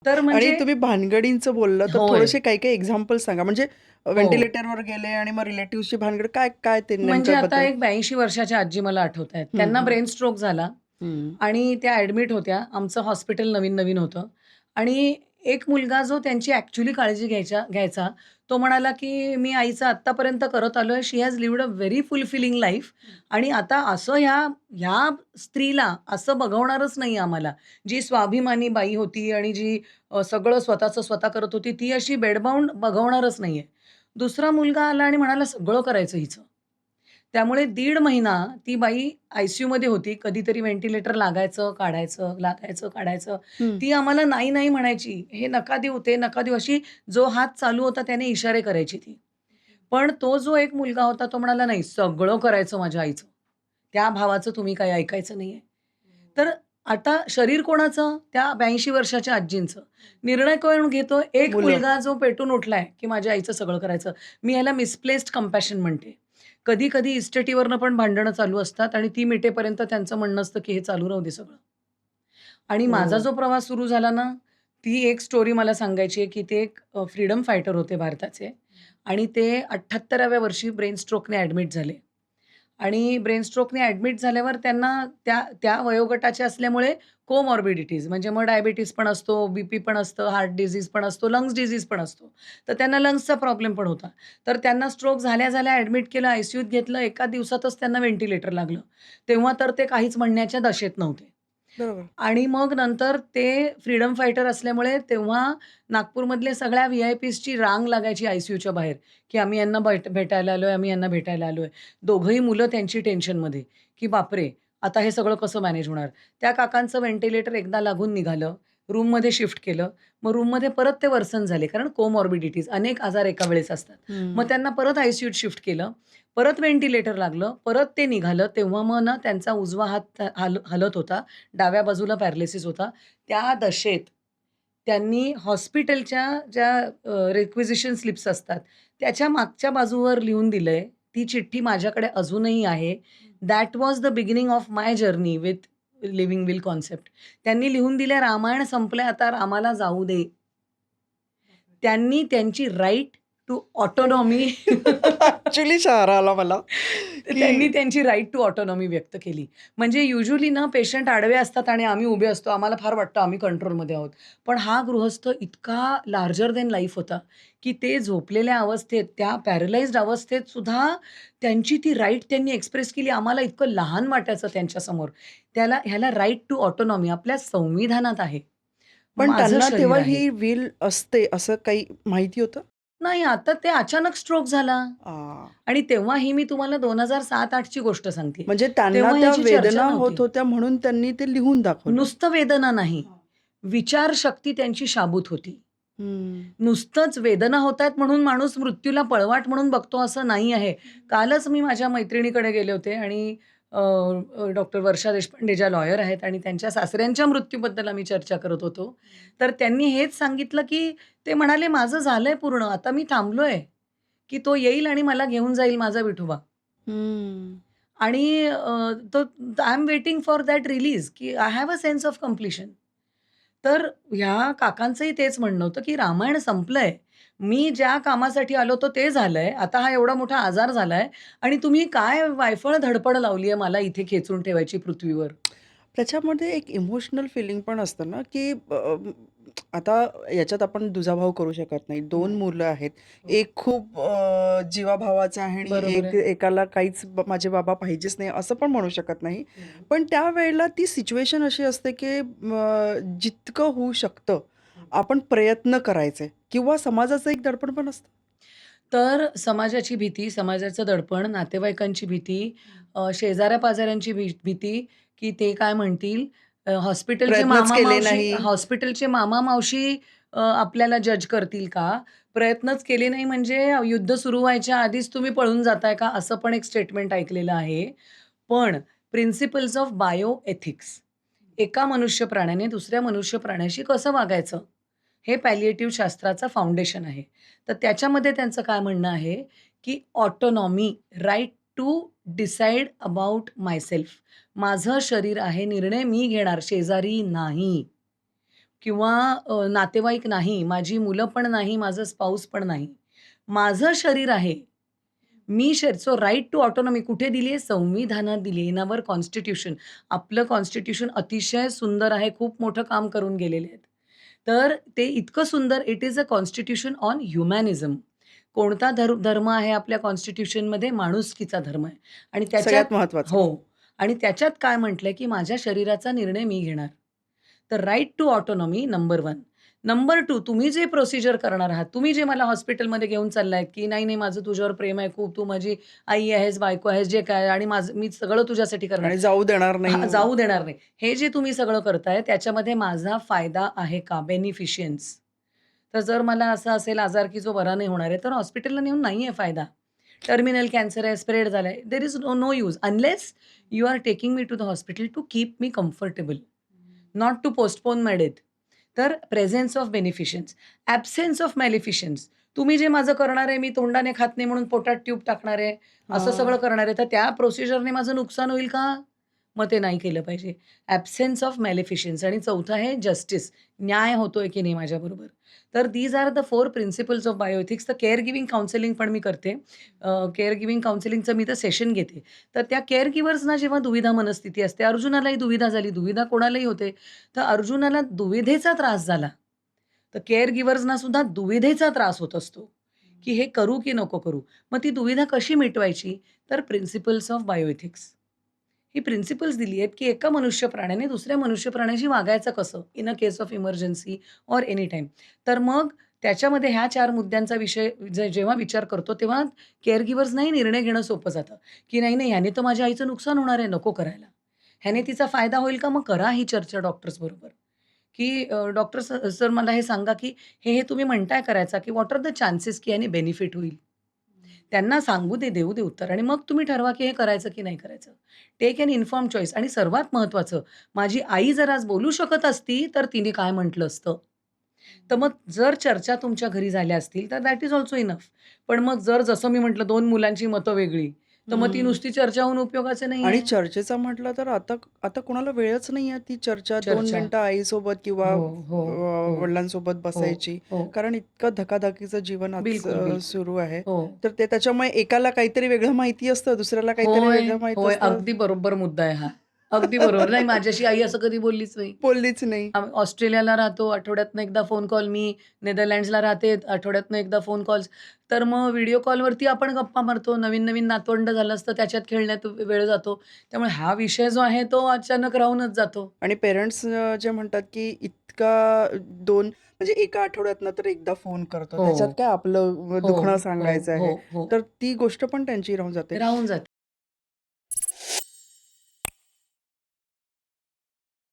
तर आणि म्हणजे तुम्ही भानगडींचं बोललं तर होय. थोडेसे काही काही एक्झाम्पल सांगा. म्हणजे हो. व्हेंटिलेटरवर गेले आणि मग रिलेटिव्हची भानगड काय काय ते म्हणजे नेमक्या आता बद्दल? एक 82 वर्षाच्या आजी मला आठवतायत. हं, त्यांना हं. ब्रेन स्ट्रोक झाला हं. आणि त्या ॲडमिट होत्या. आमचं हॉस्पिटल नवीन-नवीन होतं आणि एक मुलगा जो त्यांची ॲक्चुअली काळजी घ्यायचा, तो म्हणाला, की "मी आईचं आत्तापर्यंत करत आलोय. She has lived a very fulfilling life आणि आता असं ह्या ह्या स्त्रीला असं बघवणारच नाही आम्हाला. जी स्वाभिमानी बाई होती आणि जी सगळं स्वतःचं स्वतः करत होती, ती अशी बेडबाउंड बघवणारच नाहीये." दुसरा मुलगा आला आणि म्हणाला, "सगळं करायचं हिचं." त्यामुळे 1.5 महिना ती बाई आय-सी-यूमध्ये होती. कधीतरी व्हेंटिलेटर लागायचं, काढायचं, लागायचं, काढायचं. हं. ती आम्हाला नाही, नाही म्हणायची. "हे नका देऊ, ते नका देऊ." अशी जो हात चालू होता त्याने इशारे करायची ती. पण तो जो एक मुलगा होता तो म्हणाला, "नाही, सगळं करायचं माझ्या आईचं. त्या भावाचं तुम्ही काही ऐकायचं नाहीये." तर आता शरीर कोणाचं? त्या 82 वर्षाच्या आजींचं. निर्णय कोण घेतो? एक मुलं. मुलगा जो पेटून उठलाय, की माझ्या आईचं सगळं करायचं. मी ह्याला मिसप्लेस्ड कंपॅशन म्हणते. कधी-कधी इस्टेटीवरनं पण भांडणं चालू असतात आणि ती मिटेपर्यंत त्यांचं म्हणणं असतं, की हे चालू राहू दे सगळं. आणि माझा हो. जो प्रवास सुरू झाला ना, ती एक स्टोरी मला सांगायची आहे, की ते एक फ्रीडम फायटर होते भारताचे आणि ते 78व्या वर्षी ब्रेन स्ट्रोकने ॲडमिट झाले. आणि ब्रेन स्ट्रोकने ॲडमिट झाल्यावर त्यांना त्या त्या वयोगटाचे असल्यामुळे कोमॉर्बिडिटीज म्हणजे मग डायबिटीज पण असतो, बीपी पण असतं, हार्ट डिसीज पण असतो, लंग्स डिसीज पण असतो. तर त्यांना लंग्सचा प्रॉब्लेम पण होता. तर त्यांना स्ट्रोक झाल्या-झाल्या ॲडमिट केलं, आय-सी-यूत घेतलं. एका दिवसातच त्यांना व्हेंटिलेटर लागलं. तेव्हा तर ते काहीच म्हणण्याच्या दशेत नव्हते. बरोबर. आणि मग नंतर ते फ्रीडम फायटर असल्यामुळे तेव्हा नागपूरमधल्या सगळ्या व्ही-आय-पीजची रांग लागायची आय-सी-यूच्या बाहेर, की आम्ही यांना भेटायला आलोय, आम्ही यांना भेटायला आलोय. दोघंही मुलं त्यांची टेन्शनमध्ये, की बापरे! आता हे सगळं कसं मॅनेज होणार? त्या काकांचं व्हेंटिलेटर एकदा लागून निघालं, रूममध्ये शिफ्ट केलं. मग रूममध्ये परत ते वर्सन झाले, कारण कोमॉर्बिडिटीज अनेक आजार एका वेळेस असतात. मग हं. त्यांना परत आय-सी-यूत शिफ्ट केलं. परत व्हेंटिलेटर लागलं, परत ते निघालं. तेव्हा मग ना त्यांचा उजवा हात हलत होता. डाव्या बाजूला पॅरालिसिस होता. त्या दशेत त्यांनी हॉस्पिटलच्या ज्या रिक्विजिशन स्लिप्स असतात, त्याच्या मागच्या बाजूवर लिहून दिलंय. ती चिठ्ठी माझ्याकडे अजूनही आहे. That was the beginning of my journey with living will concept. त्यांनी लिहून दिलंय, "रामायण संपलंय, आता रामाला जाऊ दे." त्यांनी त्यांची राइट टू ऑटोनॉमी ॲक्चुअली शहारा आला मला, की त्यांनी त्यांची राइट टू ऑटोनॉमी व्यक्त केली. म्हणजे युजुअली ना पेशंट आडवे असतात आणि आम्ही उभे असतो. आम्हाला फार वाटतं आम्ही कंट्रोलमध्ये आहोत. पण हा गृहस्थ इतका लार्जर दॅन लाईफ होता, की ते झोपलेल्या अवस्थेत, त्या पॅरलाइज्ड अवस्थेत सुद्धा त्यांची ती राइट त्यांनी एक्सप्रेस केली. आम्हाला इतकं लहान वाटायचं त्यांच्यासमोर. ह्याला राइट टू ऑटोनॉमी आपल्या संविधानात आहे. पण माझं त्यांना शरीर तेव्हा आहे. ही विल असते असं काही माहिती होतं? नाही, आता ते अचानक स्ट्रोक झाला आ, आणि तेव्हा ही मी तुम्हाला 2007-08 ची गोष्ट सांगतेय. म्हणजे त्यांना तेव्हा त्या ह्याची चर्चा वेदना होत नव्हती. होत्या म्हणून त्यांनी ते लिहून दाखवलं. नुसतं वेदना नाही, विचारशक्ती त्यांची शाबूत होती. हं. नुसतंच वेदना होतायत म्हणून माणूस मृत्यूला पळवाट म्हणून बघतो असं नाही आहे. कालच मी माझ्या मैत्रिणीकडे गेले होते आणि डॉक्टर वर्षा देशपांडे ज्या लॉयर आहेत आणि त्यांच्या सासऱ्यांच्या मृत्यूबद्दल आम्ही चर्चा करत होतो. तर त्यांनी हेच सांगितलं, की ते म्हणाले, "माझं झालंय पूर्ण. आता मी थांबलोय, की तो येईल आणि मला घेऊन जाईल माझा विठोबा." हं. आणि तो I am waiting for that release, की I have a sense of completion. तर ह्या काकांचंही तेच म्हणणं होतं, की रामायण संपलंय. मी ज्या कामासाठी आलो होतो ते झालंय. आता हा एवढा मोठा आजार झालाय आणि तुम्ही काय वायफळ धडपड लावली आहे मला इथे खेचून ठेवायची पृथ्वीवर. त्याच्यामध्ये एक इमोशनल फीलिंग पण असतं ना, की आता याच्यात आपण दुजाभाव करू शकत नाही. 2 नाही. मुलं आहेत. हो. एक खूप जीवाभावाचा आहे आणि बरोबर एक आहे. एकाला काहीच माझे बाबा पाहिजेच नाही असं पण म्हणू शकत नाही. हं. पण त्यावेळेला ती सिच्युएशन अशी असते, की जितकं होऊ शकतं आपण प्रयत्न करायचे किंवा समाजाचं एक दडपण पण असतं. तर समाजाची भीती, समाजाचं दडपण, नातेवाईकांची भीती, शेजाऱ्या-पाजाऱ्यांची भीती, की ते काय म्हणतील? प्रयत्नच केले नाही. हॉस्पिटलचे मामा-मावशी आपल्याला जज करतील का? प्रयत्नच केले नाही म्हणजे युद्ध सुरू व्हायच्या आधीच तुम्ही पळून जाताय का? असं पण एक स्टेटमेंट ऐकलेलं आहे. पण प्रिन्सिपल्स ऑफ बायो एथिक्स एका मनुष्य प्राण्याने दुसऱ्या मनुष्य प्राण्याशी कसं वागायचं? हे पॅलिएटिव्ह शास्त्राचं फाउंडेशन आहे. तर त्याच्यामध्ये त्यांचं काय म्हणणं आहे, की autonomy, right to decide about myself. माझं शरीर आहे, निर्णय मी घेणार, शेजारी नाही. किंवा नातेवाईक नाही, माझी मुलं पण नाही, माझं स्पाउस पण नाही. माझं शरीर आहे. मी सो राइट टू ऑटोनॉमी कुठे दिली आहे? संविधानात दिली आहे. In our constitution. आपलं कॉन्स्टिट्यूशन अतिशय सुंदर आहे. खूप मोठं काम करून गेलेले आहेत. तर ते इतकं सुंदर it is a constitution on humanism. कोणता धर्म आहे आपल्या कॉन्स्टिट्यूशनमध्ये? माणुसकीचा धर्म आहे. आणि त्याच्यात सगळ्यात महत्वाचं. हो. आणि त्याच्यात काय म्हटलंय, की माझ्या शरीराचा निर्णय मी घेणार. तर right to autonomy number 1. Number 2 तुम्ही जे प्रोसिजर करणार आहात, तुम्ही जे मला हॉस्पिटलमध्ये घेऊन चाललायत, की नाही, नाही माझं तुझ्यावर प्रेम आहे खूप, तू माझी आई आहेस, बायको आहेस, जे काय आणि माझं मी सगळं तुझ्यासाठी करणार. आणि जाऊ देणार हां, नाही. जाऊ देणार नाही. हे जे तुम्ही सगळं करताय त्याच्यामध्ये माझा फायदा आहे का? बेनिफिशियन्स. तर जर मला असं असेल आजार, की जो बरा नाही होणार आहे, तर हॉस्पिटलला नेऊन नाहीये फायदा. टर्मिनल कॅन्सर आहे, स्प्रेड झालाय. There is no use unless you are taking me to the hospital to keep me comfortable. Not to postpone my death. तर presence of beneficence, absence of maleficence. तुम्ही जे माझं करणार आहे, मी तोंडाने खात नाही म्हणून पोटात ट्यूब टाकणार आहे, असं हां. सगळं करणार आहे, तर त्या प्रोसिजरने माझं नुकसान होईल का? मग ते नाही केलं पाहिजे. ॲब्सेन्स ऑफ मॅलिफिशन्स आणि चौथं आहे जस्टिस. न्याय होतोय की नाही माझ्याबरोबर. तर these are the 4 principles of bioethics. तर केअर गिव्हिंग काउन्सिलिंग पण मी करते. केअर गिव्हिंग काउन्सिलिंगचं मी तर सेशन घेते. तर त्या केअर गिव्हर्सना जेव्हा दुविधा मनस्थिती असते, अर्जुनालाही दुविधा झाली, दुविधा कोणालाही होते. तर अर्जुनाला दुविधेचा त्रास झाला. तर केअर गिव्हर्सना सुद्धा दुविधेचा त्रास होत असतो, की हे करू की नको करू? मग ती दुविधा कशी मिटवायची? तर principles of bioethics. He principles दिली आहेत, की एका मनुष्य प्राण्याने दुसऱ्या मनुष्य प्राण्याशी वागायचं कसं? In a case of emergency or any time. तर मग त्याच्यामध्ये ह्या 4 मुद्द्यांचा विषय जेव्हा विचार करतो, तेव्हा केअर गिव्हर्सनाही निर्णय घेणं सोपं जातं, की नाही, नाही ह्याने तर माझ्या आईचं नुकसान होणार आहे, नको करायला. ह्याने तिचा फायदा होईल का? मग करा ही चर्चा डॉक्टर्सबरोबर, की डॉक्टर सर मला हे सांगा, की हे तुम्ही म्हणताय करायचा, की व्हॉट आर द चान्सेस की ह्याने बेनिफिट होईल? त्यांना सांगू दे, देऊ दे उत्तर आणि मग तुम्ही ठरवा, की हे करायचं की नाही करायचं. टेक एन इन्फॉर्म्ड चॉईस आणि सर्वात महत्त्वाचं, माझी आई जर आज बोलू शकत असती, तर तिने काय म्हटलं असतं? तर मग जर चर्चा तुमच्या घरी झाल्या असतील, तर दॅट इज अल्सो इनफ. पण मग जर जसं मी म्हटलं 2 मुलांची मतं वेगळी, तर मग ती हं. नुसती चर्चा होऊन उपयोगाचं आणि नाहीये. चर्चेचा म्हटलं तर आता आता कोणाला वेळच नाहीये ती चर्चा 2 चर्चा. मिनिटं आईसोबत किंवा हो, हो, हो, वडिलांसोबत हो, बसायची. हो. कारण इतकं धकाधकीचं जीवन आज बिलकुल, बिलकुल. सुरू आहे. हो. तर ते त्याच्यामुळे एकाला काहीतरी वेगळं माहिती असतं, दुसऱ्याला काहीतरी होय, वेगळं माहीत होय. असतं. अगदी बरोबर मुद्दा आहे हा. अगदी बरोबर. नाही माझ्याशी आई असं कधी बोललीच नाही. बोललीच नाही. आम्ही ऑस्ट्रेलियाला राहतो, आठवड्यातनं एकदा फोन कॉल. मी नेदरलँड्सला राहते, आठवड्यातनं एकदा फोन कॉल्स. तर मग व्हिडिओ कॉलवरती आपण गप्पा मारतो. नवीन-नवीन नातवंड झालं असतं, त्याच्यात खेळण्यात वेळ जातो. त्यामुळे हा विषय जो आहे तो अचानक राहूनच जातो. आणि पेरेंट्स जे म्हणतात, की इतका 2 म्हणजे एका आठवड्यातनं तर एकदा फोन करतो. हो, त्याच्यात काय आपलं हो, दुखणं हो, सांगायचं हो, आहे. हो. तर ती गोष्ट पण त्यांची राहून जाते. राहून जाते.